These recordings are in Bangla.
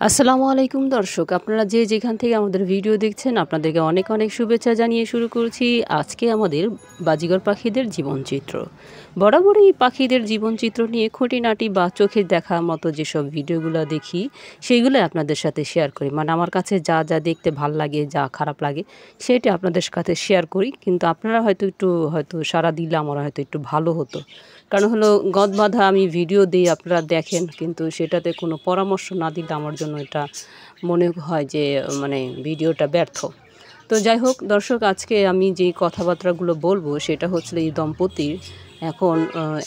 আসসালামু আলাইকুম দর্শক, আপনারা যে যেখান থেকে আমাদের ভিডিও দেখছেন আপনাদেরকে অনেক অনেক শুভেচ্ছা জানিয়ে শুরু করছি আজকে আমাদের বাজিগর পাখিদের জীবনচিত্র। বরাবরই পাখিদের জীবনচিত্র নিয়ে খুঁটিনাটি বা চোখে দেখার মতো যেসব ভিডিওগুলো দেখি সেইগুলো আপনাদের সাথে শেয়ার করি। মানে আমার কাছে যা যা দেখতে ভাল লাগে, যা খারাপ লাগে সেটা আপনাদের সাথে শেয়ার করি। কিন্তু আপনারা হয়তো সাড়া দিলে আমার হয়তো একটু ভালো হতো। কারণ হলো গদ বাঁধা আমি ভিডিও দিই, আপনারা দেখেন, কিন্তু সেটাতে কোনো পরামর্শ না দিলে আমার জন্য এটা মনে হয় যে মানে ভিডিওটা ব্যর্থ। তো যাই হোক দর্শক, আজকে আমি যে কথাবার্তাগুলো বলবো সেটা হচ্ছে এই দম্পতির এখন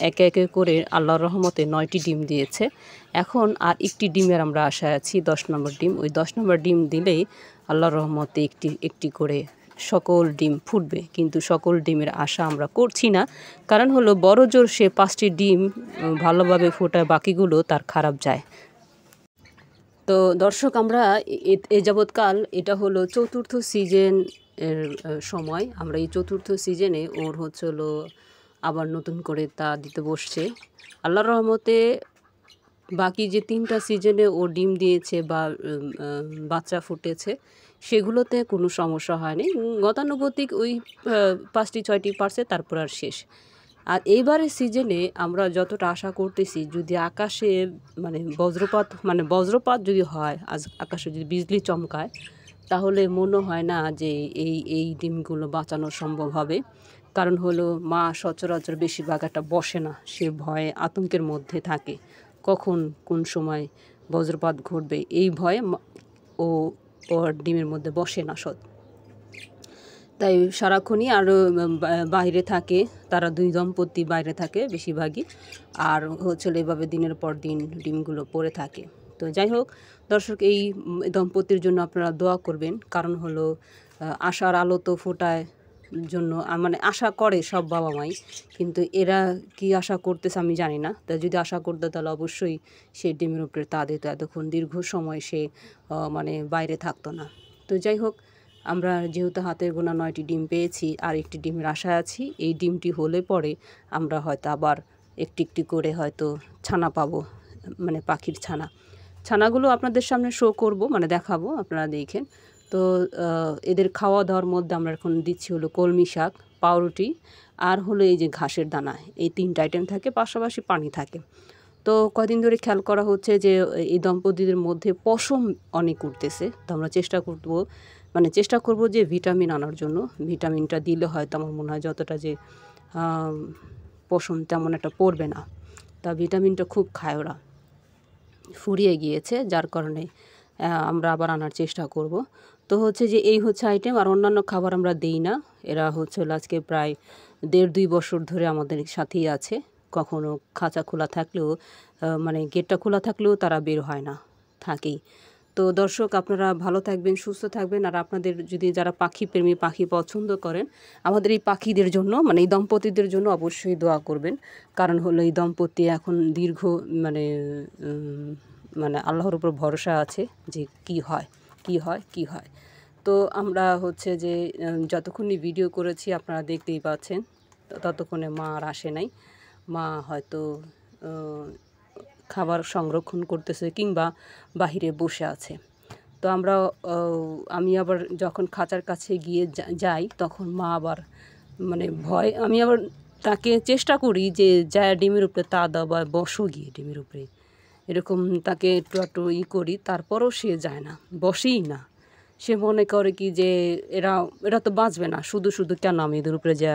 একে একে করে আল্লাহর রহমতে 9টি ডিম দিয়েছে। এখন আর একটি ডিমের আমরা আশায় আছি, 10 নম্বর ডিম। ওই 10 নম্বর ডিম দিলেই আল্লাহর রহমতে একটি একটি করে সকল ডিম ফুটবে। কিন্তু সকল ডিমের আশা আমরা করছি না, কারণ হলো বড় জোর সে 5টি ডিম ভালোভাবে ফোটায়, বাকিগুলো তার খারাপ যায়। তো দর্শক, আমরা এ যাবৎকাল এটা হলো 4র্থ সিজন এর সময়। আমরা এই 4র্থ সিজনে ওর হলো আবার নতুন করে তা দিতে বসছে। আল্লাহর রহমতে বাকি যে 3টা সিজনে ও ডিম দিয়েছে বা বাচ্চা ফুটেছে সেগুলোতে কোনো সমস্যা হয়নি। গতানুগতিক ওই 5টি 6টি পারছে, তারপর আর শেষ। আর এইবারের সিজনে আমরা যতটা আশা করতেছি, যদি আকাশে বজ্রপাত যদি হয়, আকাশে যদি বিজলি চমকায়, তাহলে মনে হয় না যে এই ডিমগুলো বাঁচানো সম্ভব হবে। কারণ হলো মা সচরাচর বেশিরভাগ একটা বসে না, সে ভয়ে আতঙ্কের মধ্যে থাকে কখন কোন সময় বজ্রপাত ঘটবে, এই ভয়ে ওর ডিমের মধ্যে বসে না তাই সারাক্ষণই আরও বাইরে থাকে। তারা 2 দম্পতি বাইরে থাকে বেশিরভাগই, আর এভাবে দিনের পর দিন ডিমগুলো পড়ে থাকে। তো যাই হোক দর্শক, এই দম্পতির জন্য আপনারা দোয়া করবেন। কারণ হলো আশার আলো তো ফোটায় জন্য মানে আশা করে সব বাবা মাই, কিন্তু এরা কি আশা করতেছে আমি জানি না। তা যদি আশা করতো তাহলে অবশ্যই সে ডিমের উপরে তা দিত, এতক্ষণ দীর্ঘ সময় সে বাইরে থাকতো না। তো যাই হোক, আমরা যেহেতু হাতের গোনা 9টি ডিম পেয়েছি, আর একটি ডিমের আশায় আছি। এই ডিমটি হলে পরে আমরা হয়তো আবার একটি একটি করে হয়তো ছানা পাবো, মানে পাখির ছানাগুলো আপনাদের সামনে শো করব, মানে দেখাবো, আপনারা দেখেন। তো এদের খাওয়া দাওয়ার মধ্যে আমরা এখন দিচ্ছি হলো কলমি শাক, পাউরুটি, আর হলো এই যে ঘাসের দানা। এই 3টা আইটেম থাকে, পাশাপাশি পানি থাকে। তো কদিন ধরে খেয়াল করা হচ্ছে যে এই দম্পতিদের মধ্যে পশম অনেক উঠতেছে। তো আমরা চেষ্টা করব যে ভিটামিন আনার জন্য। ভিটামিনটা দিলে হয়তো আমার মনে হয় যতটা যে পশম তেমন একটা পড়বে না। তা ভিটামিনটা খুব খায় ওরা, ফুরিয়ে গিয়েছে, যার কারণে আমরা আবার আনার চেষ্টা করব। তো যে এই আইটেম, আর অন্যান্য খাবার আমরা দেই না। এরা আজকে প্রায় 1.5-2 বছর ধরে আমাদের সাথেই আছে। কখনো খাঁচা খোলা থাকলেও মানে গেটটা খোলা থাকলেও তারা বের হয় না, থাকেই। তো দর্শক, আপনারা ভালো থাকবেন, সুস্থ থাকবেন। আর আপনাদের যদি যারা পাখি প্রেমী, পাখি পছন্দ করেন, আমাদের এই পাখিদের জন্য, মানে এই দম্পতিদের জন্য অবশ্যই দোয়া করবেন। কারণ হলো এই দম্পতি এখন দীর্ঘ মানে আল্লাহর উপর ভরসা আছে যে কি হয়। তো আমরা যে যতক্ষণই ভিডিও করেছি আপনারা দেখতেই পাচ্ছেন, ততক্ষণে মা আর আসে নাই। মা হয়তো খাবার সংরক্ষণ করতেছে কিংবা বাহিরে বসে আছে। তো আমি আবার যখন খাঁচার কাছে গিয়ে যাই, তখন মা আবার মানে ভয়, আমি আবার তাকে চেষ্টা করি যে যা ডিমের উপরে তা দাও বা বসো গিয়ে ডিমের উপরে, এরকম তাকে একটু করি, তারপরও সে যায় না, বসেই না। সে মনে করে কি যে এরা তো বাঁচবে না, শুধু কেন আমি এদের উপরে যা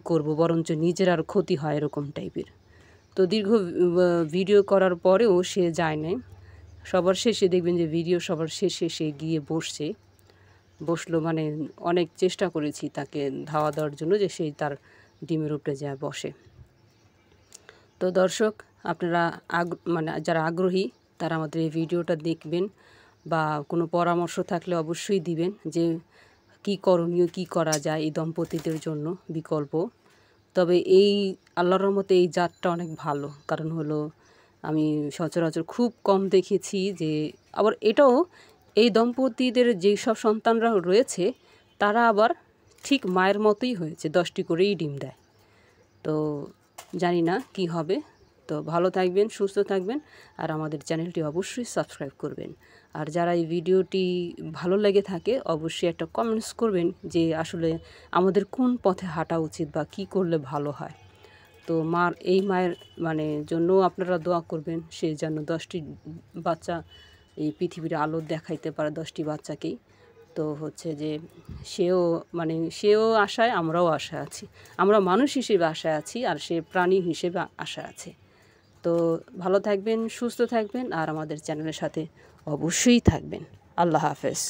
করব, বরঞ্চ নিজের আর ক্ষতি হয়, এরকম টাইপের। তো দীর্ঘ ভিডিও করার পরেও সে যায় না। সবার শেষে দেখবেন যে ভিডিও সবার শেষে সে গিয়ে বসলো, মানে অনেক চেষ্টা করেছি তাকে ধাওয়া দেওয়ার জন্য যে সেই তার ডিমের উপরে যায় বসে। তো দর্শক, আপনারা যারা আগ্রহী তারা আমাদের এই ভিডিওটা দেখবেন, বা কোনো পরামর্শ থাকলে অবশ্যই দিবেন যে কী করণীয়, কী করা যায় এই দম্পতিদের জন্য বিকল্প। তবে এই আল্লাহর রহমতে এই জাতটা অনেক ভালো। কারণ হলো আমি সচরাচর খুব কম দেখেছি যে, আবার এটাও এই দম্পতিদের যেই সব সন্তানরা রয়েছে তারা আবার ঠিক মায়ের মতোই হয়েছে, 10টি করেই ডিম দেয়। তো জানি না কি হবে, তো ভালো থাকবেন, সুস্থ থাকবেন, আর আমাদের চ্যানেলটি অবশ্যই সাবস্ক্রাইব করবেন। আর যারা এই ভিডিওটি ভালো লেগে থাকে অবশ্যই একটা কমেন্টস করবেন যে আসলে আমাদের কোন পথে হাঁটা উচিত বা কী করলে ভালো হয়। তো মায়ের মানে জন্য আপনারা দোয়া করবেন, সে যেন 10টি বাচ্চা এই পৃথিবীর আলো দেখাইতে পারে, 10টি বাচ্চাকেই। তো হচ্ছে যে সেও আশায়, আমরাও আশায় আছি। আমরা মানুষ হিসেবে আশায় আছি, আর সে প্রাণী হিসেবে আশায় আছে। তো ভালো থাকবেন, সুস্থ থাকবেন, আর আমাদের চ্যানেলের সাথে অবশ্যই থাকবেন। আল্লাহ হাফেজ।